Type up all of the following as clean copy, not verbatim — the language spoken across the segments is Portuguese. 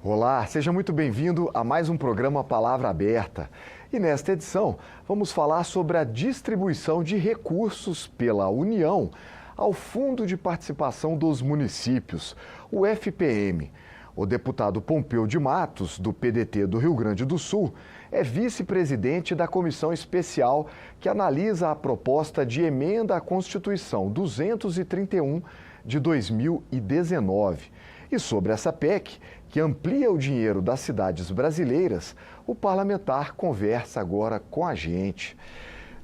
Olá, seja muito bem-vindo a mais um programa Palavra Aberta. E nesta edição, vamos falar sobre a distribuição de recursos pela União ao Fundo de Participação dos Municípios, o FPM. O deputado Pompeu de Matos, do PDT do Rio Grande do Sul, é vice-presidente da comissão especial que analisa a proposta de emenda à Constituição 231 de 2019. E sobre essa PEC, que amplia o dinheiro das cidades brasileiras, o parlamentar conversa agora com a gente.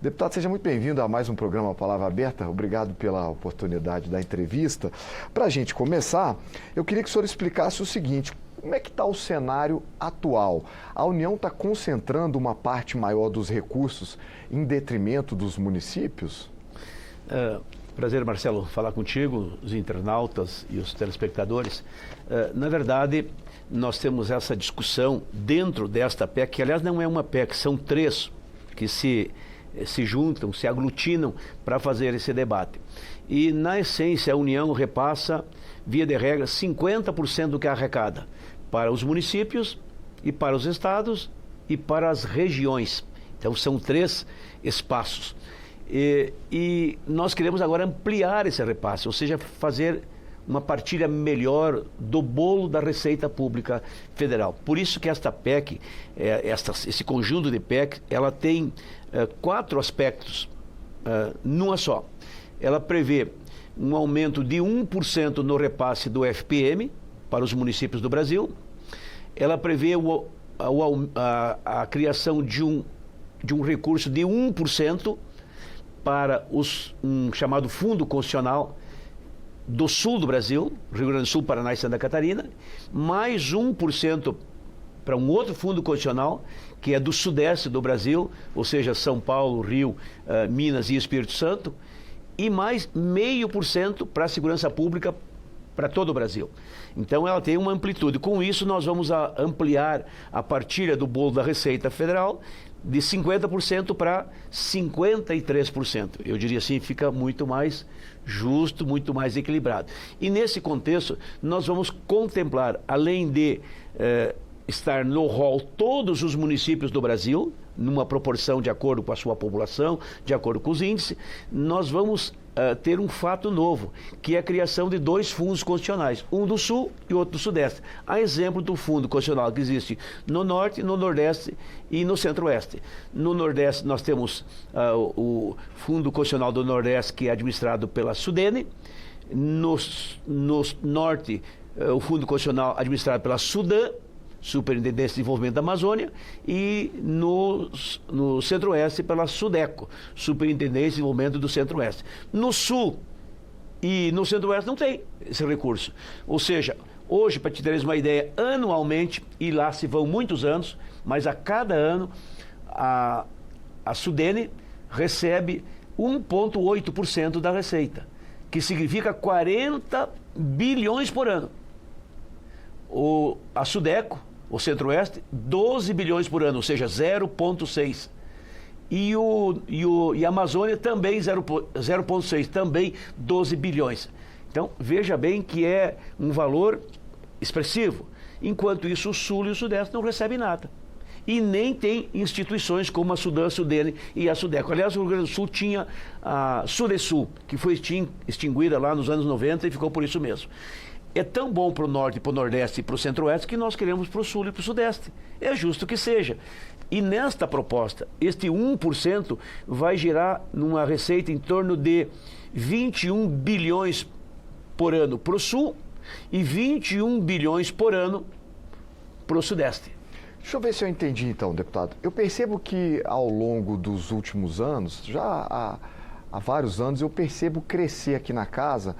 Deputado, seja muito bem-vindo a mais um programa Palavra Aberta. Obrigado pela oportunidade da entrevista. Para a gente começar, eu queria que o senhor explicasse o seguinte: como é que está o cenário atual? A União está concentrando uma parte maior dos recursos em detrimento dos municípios? Prazer, Marcelo, falar contigo, os internautas e os telespectadores. Na verdade, nós temos essa discussão dentro desta PEC, que aliás não é uma PEC, são três que se juntam, se aglutinam para fazer esse debate. E, na essência, a União repassa, via de regra, 50% do que arrecada para os municípios e para os estados e para as regiões. Então, são três espaços. E nós queremos agora ampliar esse repasse, ou seja, fazer uma partilha melhor do bolo da Receita Pública Federal. Por isso que esta PEC, esse conjunto de PEC, ela tem quatro aspectos numa só. Ela prevê um aumento de 1% no repasse do FPM para os municípios do Brasil. Ela prevê a criação de um recurso de 1% para um chamado Fundo Constitucional do Sul do Brasil, Rio Grande do Sul, Paraná e Santa Catarina, mais 1% para um outro Fundo Constitucional, que é do Sudeste do Brasil, ou seja, São Paulo, Rio, Minas e Espírito Santo, e mais 0,5% para a segurança pública para todo o Brasil. Então ela tem uma amplitude. Com isso nós vamos ampliar a partilha do bolo da Receita Federal de 50% para 53%. Eu diria assim, fica muito mais justo, muito mais equilibrado. E nesse contexto, nós vamos contemplar, além de estar no rol todos os municípios do Brasil, numa proporção de acordo com a sua população, de acordo com os índices, nós vamos ter um fato novo, que é a criação de dois fundos constitucionais, um do Sul e outro do Sudeste. A exemplo do fundo constitucional que existe no Norte, no Nordeste e no Centro-Oeste. No Nordeste nós temos o Fundo Constitucional do Nordeste, que é administrado pela SUDENE. No Norte, o Fundo Constitucional administrado pela SUDAM, Superintendência de Desenvolvimento da Amazônia, e no Centro-Oeste pela SUDECO, Superintendência de Desenvolvimento do Centro-Oeste. No Sul e no Centro-Oeste não tem esse recurso. Ou seja, hoje, para te teres uma ideia, anualmente, e lá se vão muitos anos, mas a cada ano a SUDENE recebe 1,8% da receita, que significa 40 bilhões por ano. A SUDECO, o Centro-Oeste, 12 bilhões por ano, ou seja, 0,6. E a Amazônia também 0,6, também 12 bilhões. Então, veja bem que é um valor expressivo. Enquanto isso, o Sul e o Sudeste não recebem nada. E nem tem instituições como a SUDAM, a SUDENE e a SUDECO. Aliás, o Rio Grande do Sul tinha a SUDESUL, que foi extinguida lá nos anos 90 e ficou por isso mesmo. É tão bom para o Norte, para o Nordeste e para o Centro-Oeste que nós queremos para o Sul e para o Sudeste. É justo que seja. E nesta proposta, este 1% vai gerar numa receita em torno de 21 bilhões por ano para o Sul e 21 bilhões por ano para o Sudeste. Deixa eu ver se eu entendi então, deputado. Eu percebo que ao longo dos últimos anos, já há vários anos, eu percebo crescer aqui na casa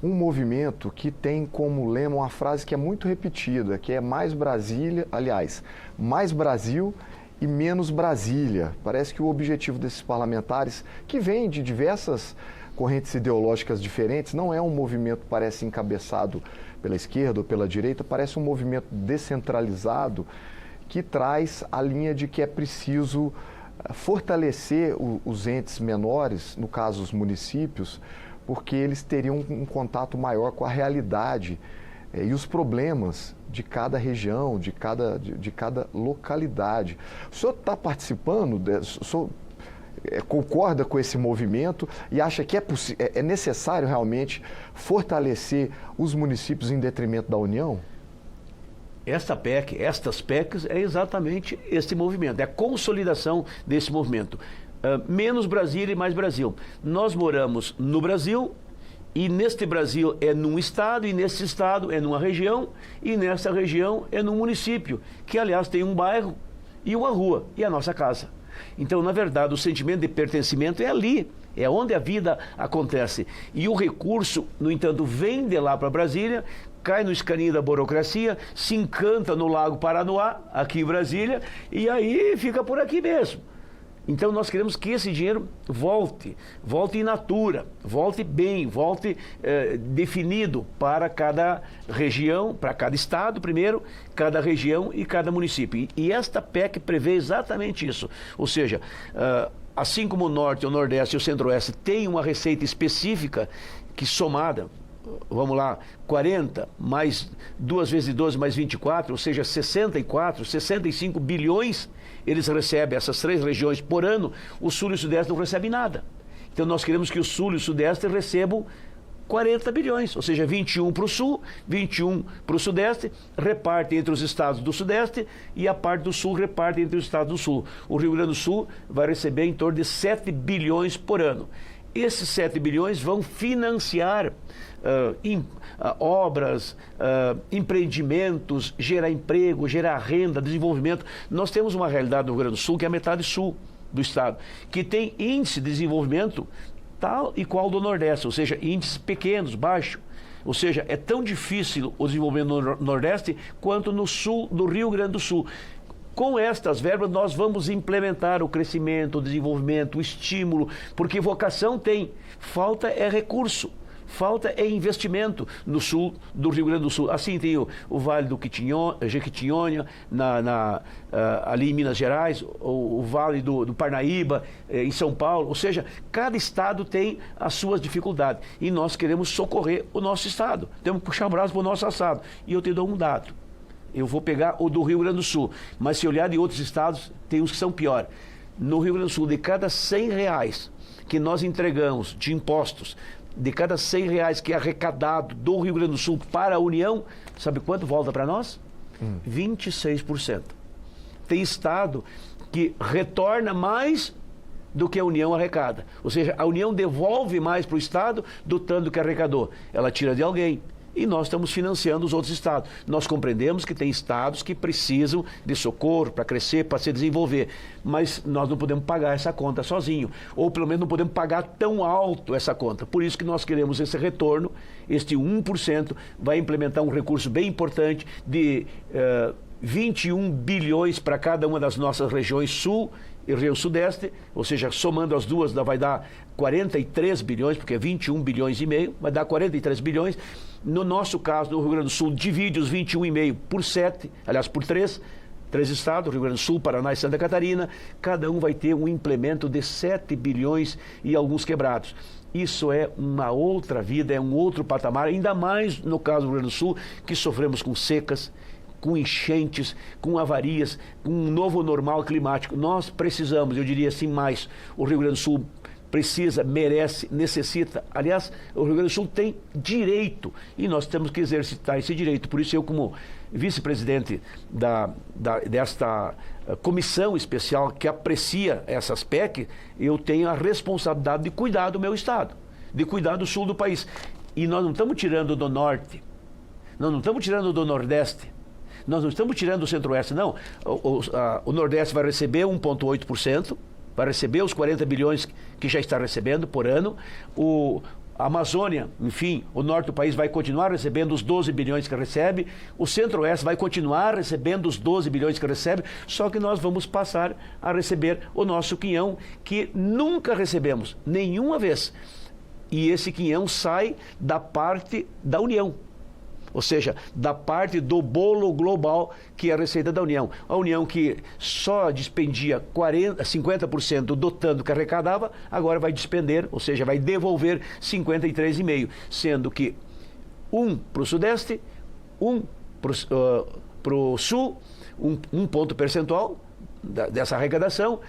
um movimento que tem como lema uma frase que é muito repetida, que é mais Brasília, aliás, mais Brasil e menos Brasília. Parece que o objetivo desses parlamentares, que vêm de diversas correntes ideológicas diferentes, não é um movimento, parece, encabeçado pela esquerda ou pela direita, parece um movimento descentralizado que traz a linha de que é preciso fortalecer os entes menores, no caso os municípios, porque eles teriam um contato maior com a realidade e os problemas de cada região, de cada localidade. O senhor está participando, o senhor concorda com esse movimento e acha que é necessário realmente fortalecer os municípios em detrimento da União? Esta PEC, estas PECs, é exatamente esse movimento, é a consolidação desse movimento. Menos Brasília e mais Brasil. Nós moramos no Brasil e neste Brasil é num estado, e nesse estado é numa região, e nessa região é num município, que aliás tem um bairro e uma rua, e a nossa casa. Então, na verdade, o sentimento de pertencimento é ali, é onde a vida acontece. E o recurso, no entanto, vem de lá para Brasília, cai no escaninho da burocracia, se encanta no Lago Paranoá, aqui em Brasília, e aí fica por aqui mesmo. Então nós queremos que esse dinheiro volte in natura, volte bem, volte definido para cada região, para cada estado primeiro, cada região e cada município. E esta PEC prevê exatamente isso. Ou seja, assim como o Norte, o Nordeste e o Centro-Oeste têm uma receita específica que somada, vamos lá, 40 mais 2 vezes 12 mais 24, ou seja, 65 bilhões eles recebem, essas 3 regiões por ano. O Sul e o Sudeste não recebem nada. Então nós queremos que o Sul e o Sudeste recebam 40 bilhões, ou seja, 21 para o Sul, 21 para o Sudeste, repartem entre os estados do Sudeste e a parte do Sul reparte entre os estados do Sul. O Rio Grande do Sul vai receber em torno de 7 bilhões por ano. Esses 7 bilhões vão financiar obras, empreendimentos, gerar emprego, gerar renda, desenvolvimento. Nós temos uma realidade no Rio Grande do Sul que é a metade sul do estado, que tem índice de desenvolvimento tal e qual do Nordeste, ou seja, índices pequenos, baixos. Ou seja, é tão difícil o desenvolvimento no Nordeste quanto no sul do Rio Grande do Sul. Com estas verbas, nós vamos implementar o crescimento, o desenvolvimento, o estímulo, porque vocação tem, falta é recurso, falta é investimento no sul do Rio Grande do Sul. Assim tem o Vale do Jequitinhonha, ali em Minas Gerais, o Vale do Parnaíba, em São Paulo. Ou seja, cada estado tem as suas dificuldades e nós queremos socorrer o nosso estado. Temos que puxar o braço para o nosso assado. E eu te dou um dado. Eu vou pegar o do Rio Grande do Sul, mas se olhar de outros estados, tem uns que são pior. No Rio Grande do Sul, de cada R$100 que nós entregamos de impostos, de cada R$100 que é arrecadado do Rio Grande do Sul para a União, sabe quanto volta para nós? 26%. Tem estado que retorna mais do que a União arrecada. Ou seja, a União devolve mais para o estado do tanto que arrecadou. Ela tira de alguém. E nós estamos financiando os outros estados. Nós compreendemos que tem estados que precisam de socorro para crescer, para se desenvolver, mas nós não podemos pagar essa conta sozinho, ou pelo menos não podemos pagar tão alto essa conta. Por isso que nós queremos esse retorno, este 1% vai implementar um recurso bem importante de 21 bilhões para cada uma das nossas regiões sul e Rio Sudeste, ou seja, somando as duas vai dar 43 bilhões, porque é 21 bilhões e meio, vai dar 43 bilhões. No nosso caso, no Rio Grande do Sul, divide os 21,5 por 7, aliás, por 3 estados, Rio Grande do Sul, Paraná e Santa Catarina, cada um vai ter um implemento de 7 bilhões e alguns quebrados. Isso é uma outra vida, é um outro patamar, ainda mais no caso do Rio Grande do Sul, que sofremos com secas, com enchentes, com avarias, com um novo normal climático. Nós precisamos, eu diria assim, mais. O Rio Grande do Sul precisa, merece, necessita. Aliás, o Rio Grande do Sul tem direito e nós temos que exercitar esse direito. Por isso eu, como vice-presidente desta comissão especial que aprecia essas PEC, eu tenho a responsabilidade de cuidar do meu estado, de cuidar do sul do país. E nós não estamos tirando do norte, nós não estamos tirando do nordeste, nós não estamos tirando do centro-oeste, não. O Nordeste vai receber 1,8%, vai receber os 40 bilhões que já está recebendo por ano. A Amazônia, enfim, o norte do país vai continuar recebendo os 12 bilhões que recebe. O centro-oeste vai continuar recebendo os 12 bilhões que recebe, só que nós vamos passar a receber o nosso quinhão, que nunca recebemos, nenhuma vez. E esse quinhão sai da parte da União. Ou seja, da parte do bolo global que é a receita da União. A União que só despendia 50% do tanto que arrecadava, agora vai despender, ou seja, vai devolver 53,5%, sendo que 1 para o Sudeste, para o Sul, um ponto percentual dessa arrecadação,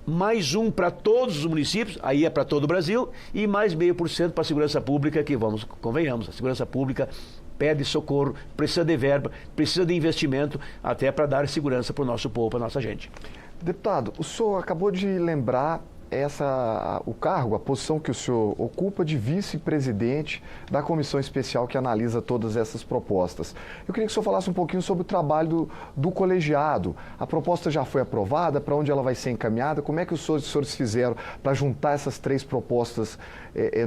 mais um para todos os municípios, aí é para todo o Brasil, e mais 0,5% para a segurança pública, que convenhamos, a segurança pública pede socorro, precisa de verba, precisa de investimento, até para dar segurança para o nosso povo, para a nossa gente. Deputado, o senhor acabou de lembrar o cargo, a posição que o senhor ocupa de vice-presidente da comissão especial que analisa todas essas propostas. Eu queria que o senhor falasse um pouquinho sobre o trabalho do colegiado. A proposta já foi aprovada? Para onde ela vai ser encaminhada? Como é que os senhores fizeram para juntar essas 3 propostas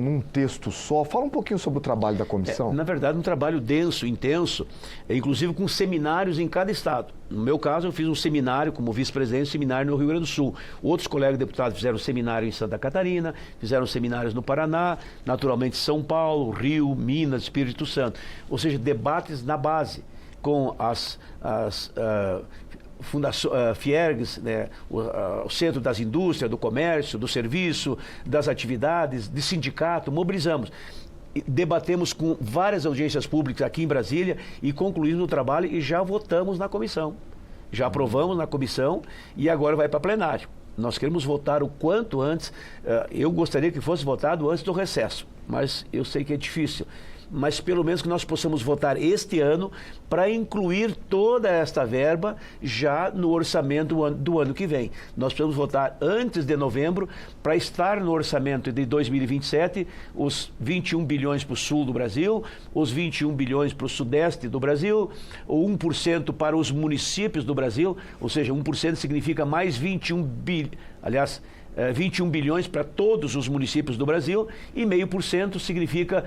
num texto só? Fala um pouquinho sobre o trabalho da comissão. Na verdade, um trabalho denso, intenso, inclusive com seminários em cada estado. No meu caso, eu fiz um seminário como vice-presidente, um seminário no Rio Grande do Sul. Outros colegas deputados fizeram seminário em Santa Catarina, fizeram seminários no Paraná, naturalmente São Paulo, Rio, Minas, Espírito Santo. Ou seja, debates na base com as Fiergs, né, o Centro das Indústrias, do Comércio, do Serviço, das Atividades, de sindicato, mobilizamos. Debatemos com várias audiências públicas aqui em Brasília e concluímos o trabalho e já votamos na comissão. Já aprovamos na comissão e agora vai para plenário. Nós queremos votar o quanto antes. Eu gostaria que fosse votado antes do recesso, mas eu sei que é difícil. Mas pelo menos que nós possamos votar este ano para incluir toda esta verba já no orçamento do ano que vem. Nós precisamos votar antes de novembro para estar no orçamento de 2027 os 21 bilhões para o sul do Brasil, os 21 bilhões para o sudeste do Brasil, o 1% para os municípios do Brasil, ou seja, 1% significa mais 21 bilhões para todos os municípios do Brasil e 0,5% significa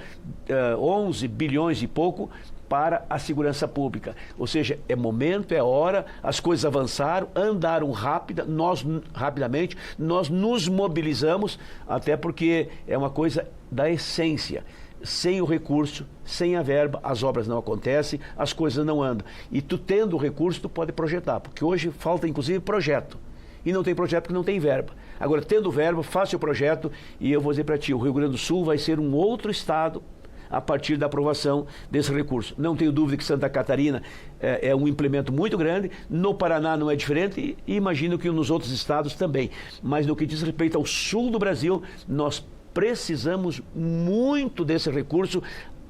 11 bilhões e pouco para a segurança pública. Ou seja, é momento, é hora, as coisas avançaram, andaram rapidamente, nós nos mobilizamos, até porque é uma coisa da essência. Sem o recurso, sem a verba, as obras não acontecem, as coisas não andam. E tu tendo o recurso, tu pode projetar, porque hoje falta inclusive projeto. E não tem projeto porque não tem verba. Agora, tendo verba, faça o projeto e eu vou dizer para ti, o Rio Grande do Sul vai ser um outro estado a partir da aprovação desse recurso. Não tenho dúvida que Santa Catarina é um implemento muito grande, no Paraná não é diferente e imagino que nos outros estados também. Mas no que diz respeito ao sul do Brasil, nós precisamos muito desse recurso.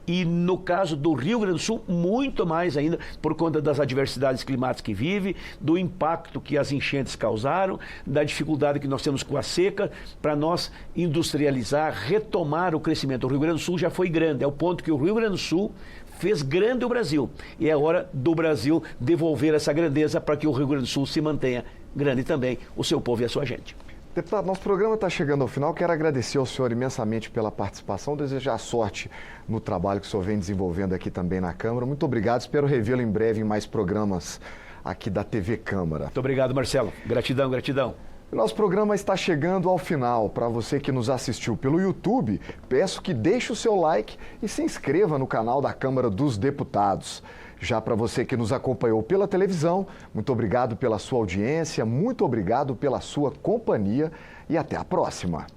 E no caso do Rio Grande do Sul, muito mais ainda, por conta das adversidades climáticas que vive, do impacto que as enchentes causaram, da dificuldade que nós temos com a seca, para nós industrializar, retomar o crescimento. O Rio Grande do Sul já foi grande, é o ponto que o Rio Grande do Sul fez grande o Brasil. E é hora do Brasil devolver essa grandeza para que o Rio Grande do Sul se mantenha grande também, o seu povo e a sua gente. Deputado, nosso programa está chegando ao final. Quero agradecer ao senhor imensamente pela participação, desejar sorte no trabalho que o senhor vem desenvolvendo aqui também na Câmara. Muito obrigado, espero revê-lo em breve em mais programas aqui da TV Câmara. Muito obrigado, Marcelo. Gratidão, gratidão. Nosso programa está chegando ao final. Para você que nos assistiu pelo YouTube, peço que deixe o seu like e se inscreva no canal da Câmara dos Deputados. Já para você que nos acompanhou pela televisão, muito obrigado pela sua audiência, muito obrigado pela sua companhia e até a próxima.